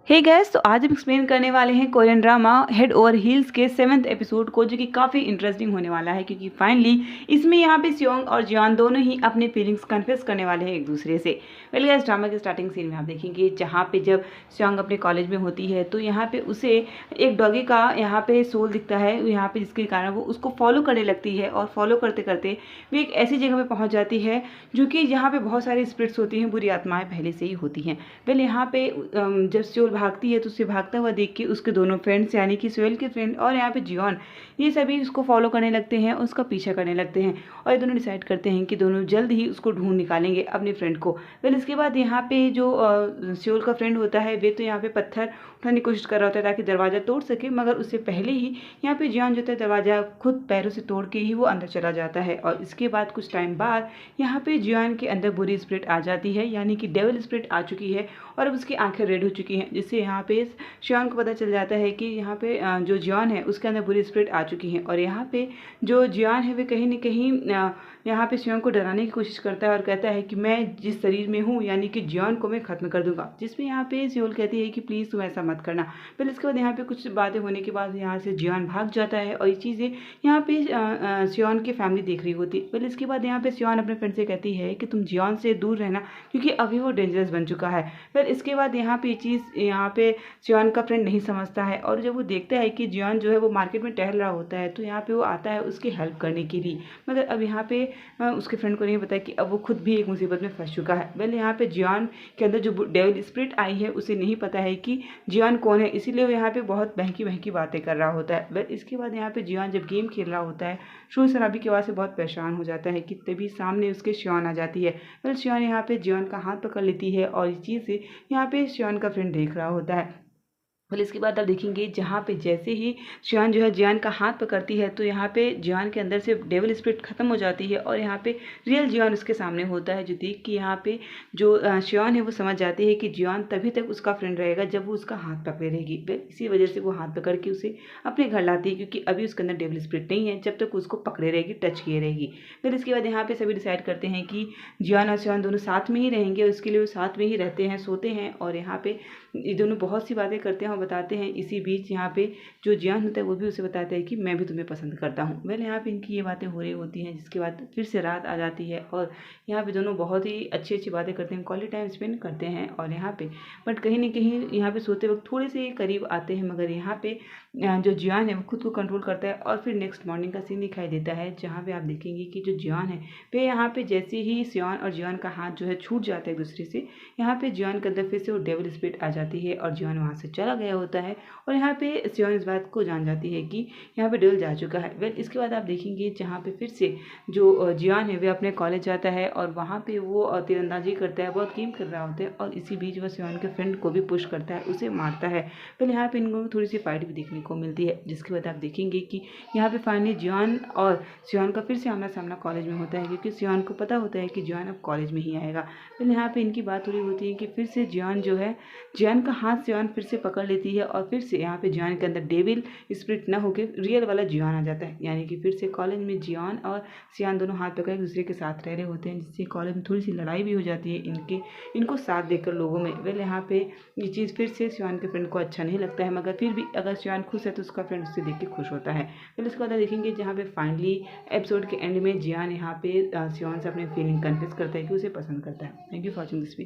हे gas, तो आज हम एक्सप्लेन करने वाले हैं Korean drama head over heels के 7th एपिसोड को, जो कि काफ़ी इंटरेस्टिंग होने वाला है क्योंकि फाइनली इसमें यहाँ पे सियोंग और जियान दोनों ही अपने फीलिंग्स कन्फेस करने वाले हैं एक दूसरे से। वेल गैस, ड्रामा के स्टार्टिंग सीन में आप देखेंगे जहाँ पे जब सियोंग अपने कॉलेज में होती है तो यहाँ पे उसे एक डॉगी का यहाँ पे सोल दिखता है यहाँ पे, जिसके कारण वो उसको फॉलो करने लगती है और फॉलो करते करते वो एक ऐसी जगह पे पहुँच जाती है जो कि यहाँ पे बहुत सारी स्पिरिट्स होती हैं, बुरी आत्माएं पहले से ही होती हैं। वेल यहाँ पे जब सियोल भागती है तो उसे भागता हुआ देख के उसके दोनों फ्रेंड्स यानी कि सोहेल के फ्रेंड और यहाँ पे जियोन, ये सभी उसको फॉलो करने लगते हैं, उसका पीछा करने लगते हैं और ये दोनों डिसाइड करते हैं कि दोनों जल्द ही उसको ढूंढ निकालेंगे अपने फ्रेंड को। फिर इसके बाद यहाँ पे जो सोहेल का फ्रेंड होता है वे तो यहाँ पे पत्थर उठाने की कोशिश कर रहा होता है ताकि दरवाज़ा तोड़ सके, मगर उससे पहले ही यहाँ पे जियोन जो है दरवाज़ा खुद पैरों से तोड़ के ही वो अंदर चला जाता है। और इसके बाद कुछ टाइम बाद यहाँ पे जियोन के अंदर बुरी स्पिरिट आ जाती है, यानी कि डेविल स्पिरिट आ चुकी है और अब उसकी आंखें रेड हो चुकी हैं, जिससे यहाँ पे सियोंग को पता चल जाता है कि यहाँ पे जो जियोन है उसके अंदर बुरी स्पिरिट आ चुकी है। और यहाँ पे जो जियोन है वे कहीं न कहीं यहाँ पे सियोंग को डराने की कोशिश करता है और कहता है कि मैं जिस शरीर में हूँ यानी कि जियोन को मैं खत्म कर दूंगा, जिसमें यहाँ पे सियोल कहती है कि प्लीज़ तुम ऐसा मत करना। फिर इसके बाद यहाँ पे कुछ बातें होने के बाद यहाँ से जियोन भाग जाता है और ये चीज़ें यहाँ पे सियोन की फैमिली देख रही होती है। फिर इसके बाद यहाँ पे सियोन अपने फ्रेंड से कहती है कि तुम जियोन से दूर रहना क्योंकि अभी वो डेंजरस बन चुका है। फिर इसके बाद यहाँ पे ये चीज़ यहाँ पे सियोन का फ्रेंड नहीं समझता है और जब वो देखता है कि जियोन जो है वो मार्केट में टहल रहा होता है तो यहाँ पे वो आता है उसकी हेल्प करने के लिए, मगर अब यहाँ पे उसके फ्रेंड को नहीं पता कि अब वो खुद भी एक मुसीबत में फंस चुका है। वेल यहाँ पे जियोन के अंदर जो डेविल स्पिरिट आई है उसे नहीं पता है कि जियोन कौन है, इसीलिए वो यहाँ पे बहुत बहकी बहकी बातें कर रहा होता है। वेल इसके बाद यहाँ पे जियोन जब गेम खेल रहा होता है शोर शराबी की आवाज़ से बहुत परेशान हो जाता है कि तभी सामने उसके सियोन आ जाती है। वेल सियोन यहाँ पे जियोन का हाथ पकड़ लेती है और इस चीज़ से यहाँ पे सियोन का फ्रेंड देख रहा होता है। फिर इसके बाद आप देखेंगे जहाँ पे जैसे ही सियोन जो है जियान का हाथ पकड़ती है तो यहाँ पे जियान के अंदर से डेविल स्पिरिट खत्म हो जाती है और यहाँ पे रियल जियान उसके सामने होता है, जो देख कि यहाँ पे जो सियोन है वो समझ जाती है कि जियान तभी तक उसका फ्रेंड रहेगा जब वो उसका हाथ पकड़े रहेगी। इसी वजह से वो हाथ पकड़ के उसे अपने घर लाती है क्योंकि अभी उसके अंदर डेविल स्पिरिट नहीं है जब तक उसको पकड़े रहेगी, टच किए रहेगी। फिर इसके बाद यहाँ पे सभी डिसाइड करते हैं कि जियान और सियोन दोनों साथ में ही रहेंगे, उसके लिए वो साथ में ही रहते हैं, सोते हैं और यहाँ पे ये दोनों बहुत सी बातें करते हैं और बताते हैं। इसी बीच यहाँ पे जो जियान होता है वो भी उसे बताता है कि मैं भी तुम्हें पसंद करता हूँ। वेल यहाँ पे इनकी ये बातें हो रही होती हैं, जिसके बाद फिर से रात आ जाती है और यहाँ पे दोनों बहुत ही अच्छी अच्छी बातें करते हैं, क्वालिटी टाइम स्पेंड करते हैं। और यहाँ पे बट कहीं ना कहीं यहाँ पे सोते वक्त थोड़े से करीब आते हैं, मगर यहाँ पे जो जियान है वो खुद को कंट्रोल करता है। और फिर नेक्स्ट मॉर्निंग का सीन दिखाई देता है जहाँ पे आप देखेंगे कि जो जियान है वे यहाँ पे जैसे ही सियोन और जियान का हाथ जो है छूट जाता है एक दूसरे से, यहाँ पे जियान के अंदर फिर से वो डेविल स्पिरिट आ जाती है और जियान वहाँ से चला गया होता है। और यहाँ पे सियोन इस बात को जान जाती है कि यहाँ पे डेविल जा चुका है। वेल इसके बाद आप देखेंगे जहाँ पे फिर से जो जियान है वे अपने कॉलेज जाता है और वहाँ पे वो तीरंदाजी करता है, बहुत गेम कर रहा होता है और इसी बीच वह सियोन के फ्रेंड को भी पुश करता है, उसे मारता है। फिर यहाँ पे इनको थोड़ी सी फाइट भी देखने को मिलती है, जिसके बाद आप देखेंगे कि यहाँ पे फाइनली जियान और सियोन का फिर से आमना सामना कॉलेज में होता है क्योंकि सियोन को पता होता है कि जियान अब कॉलेज में ही आएगा। फिर यहाँ पे इनकी बात हो रही होती है कि फिर से जियान जो है जियान का हाथ सियोन फिर से पकड़ लेती है और फिर से यहाँ पे जियान के अंदर डेविल स्पिरिट न होकर रियल वाला जियान आ जाता है, यानी कि फिर से कॉलेज में जियान और सियान दोनों हाथ पकड़ एक दूसरे के साथ रह रहे होते हैं, जिससे कॉलेज में थोड़ी सी लड़ाई भी हो जाती है इनको साथ देकर लोगों में। वेल यहाँ पे ये चीज़ फिर से सियान के फ्रेंड को अच्छा नहीं लगता है, मगर फिर भी अगर सियान खुश है तो उसका फ्रेंड उससे देख के खुश होता है। फिर उसके बाद देखेंगे जहाँ पे फाइनली एपिसोड के एंड में जियान यहाँ पे सियान से अपने फीलिंग कन्फेस करता है कि उसे पसंद करता है। Thank you for watching this video.